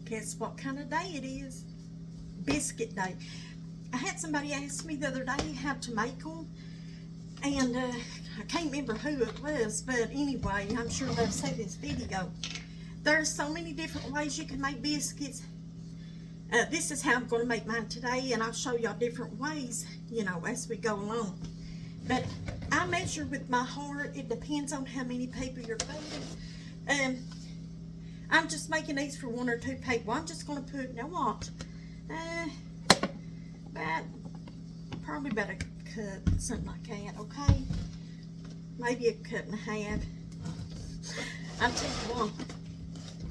Guess what kind of day it is? Biscuit day. I had somebody ask me the other day how to make them, and I can't remember who it was, but anyway, I'm sure they'll see this video. There's so many different ways you can make biscuits. This is how I'm going to make mine today, and I'll show y'all different ways, you know, as we go along. But I measure with my heart. It depends on how many people you're feeding. I'm just making these for 1 or 2 people. I'm just going to put, now what? Probably about a cup, something like that, okay? Maybe a cup and a half. I'll tell you what,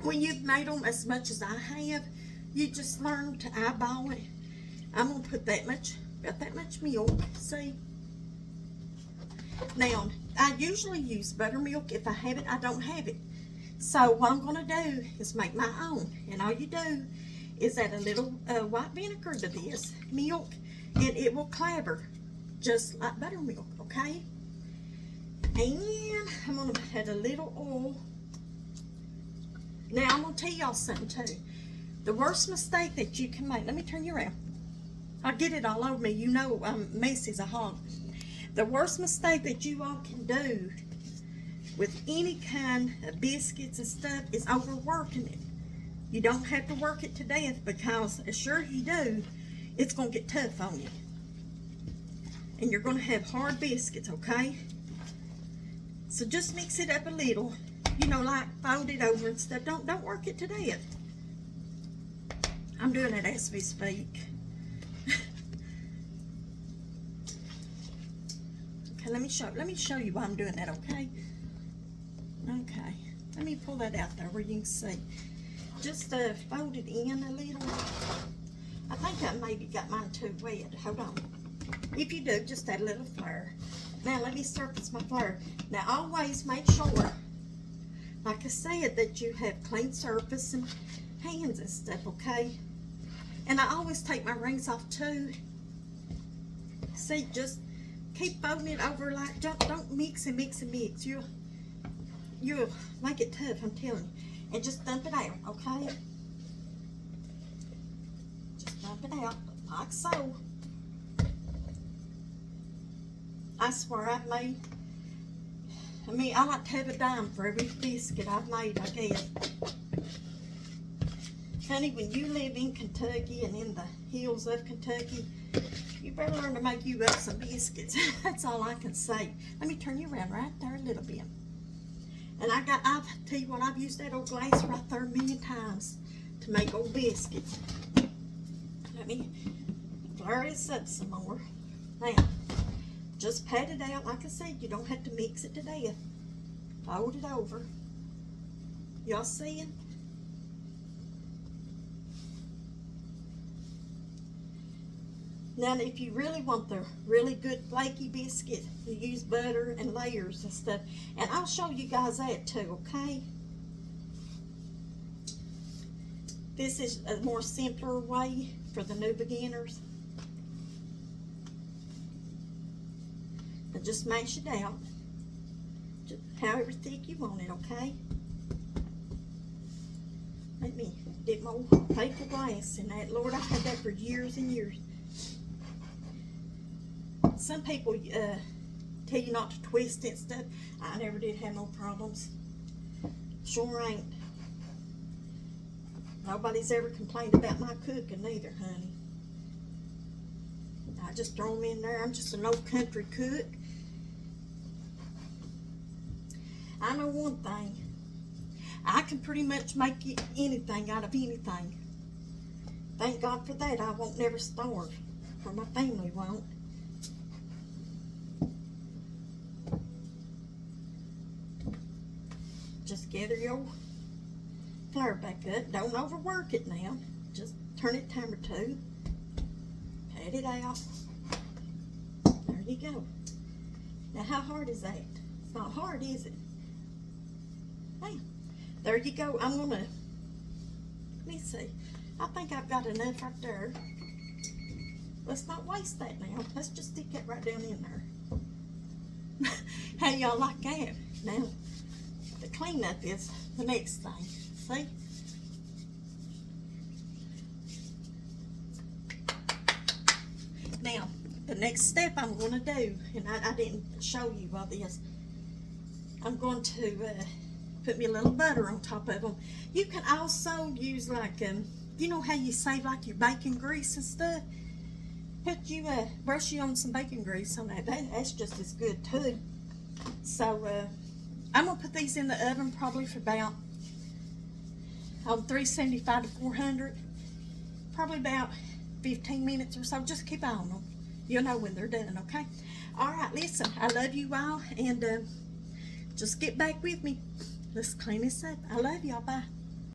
when you've made them as much as I have, you just learn to eyeball it. I'm going to put that much, about that much milk, see? Now, I usually use buttermilk. If I have it, I don't have it. So what I'm going to do is make my own. And all you do is add a little white vinegar to this milk, and it will clabber just like buttermilk, okay? And I'm going to add a little oil. Now I'm going to tell y'all something too. The worst mistake that you can make, let me turn you around. I get it all over me. You know I'm messy as a hog. The worst mistake that you all can do with any kind of biscuits and stuff is overworking it. You don't have to work it to death, because as sure as you do, it's going to get tough on you. And you're going to have hard biscuits, okay? So just mix it up a little. You know, like fold it over and stuff. Don't work it to death. I'm doing it as we speak. Okay, let me show you why I'm doing that, okay? Okay, let me pull that out there where you can see. Just fold it in a little. I think I maybe got mine too wet. Hold on. If you do, just add a little flour. Now let me surface my flour. Now always make sure, like I said, that you have clean surface and hands and stuff, okay? And I always take my rings off too. See, just keep folding it over like, don't mix and mix and mix. You'll make it tough, I'm telling you. And just dump it out, okay? Just dump it out, like so. I swear I've made, I like to have a dime for every biscuit I've made, I guess. Honey, when you live in Kentucky and in the hills of Kentucky, you better learn to make you up some biscuits. That's all I can say. Let me turn you around right there a little bit. And I'll tell you what, I've used that old glass right there a million times to make old biscuits. Let me flour this up some more. Now, just pat it out. Like I said, you don't have to mix it to death. Fold it over. Y'all see it? Now, if you really want the really good flaky biscuit, you use butter and layers and stuff. And I'll show you guys that too, okay? This is a more simpler way for the new beginners. And just mash it out, just however thick you want it, okay? Let me dip my paper glass in that. Lord, I've had that for years and years. Some people tell you not to twist it and stuff. I never did have no problems. Sure ain't. Nobody's ever complained about my cooking either, honey. I just throw them in there. I'm just an old country cook. I know one thing. I can pretty much make anything out of anything. Thank God for that. I won't never starve, or my family won't. Just gather your flour back up. Don't overwork it now. Just turn it a time or two. Pat it out. There you go. Now, how hard is that? It's not hard, is it? Hey, there you go. I'm gonna, let me see. I think I've got enough right there. Let's not waste that now. Let's just stick that right down in there. How y'all like that? Now, the cleanup is the next thing. See? next step I'm going to do, and I didn't show you all this, I'm going to put me a little butter on top of them. You can also use like, you know how you save like your bacon grease and stuff? Brush you on some bacon grease on that. That's just as good too. So I'm going to put these in the oven probably for about 375 to 400. Probably about 15 minutes or so. Just keep on them. You'll know when they're done, okay? All right, listen, I love you all, and just get back with me. Let's clean this up. I love y'all. Bye.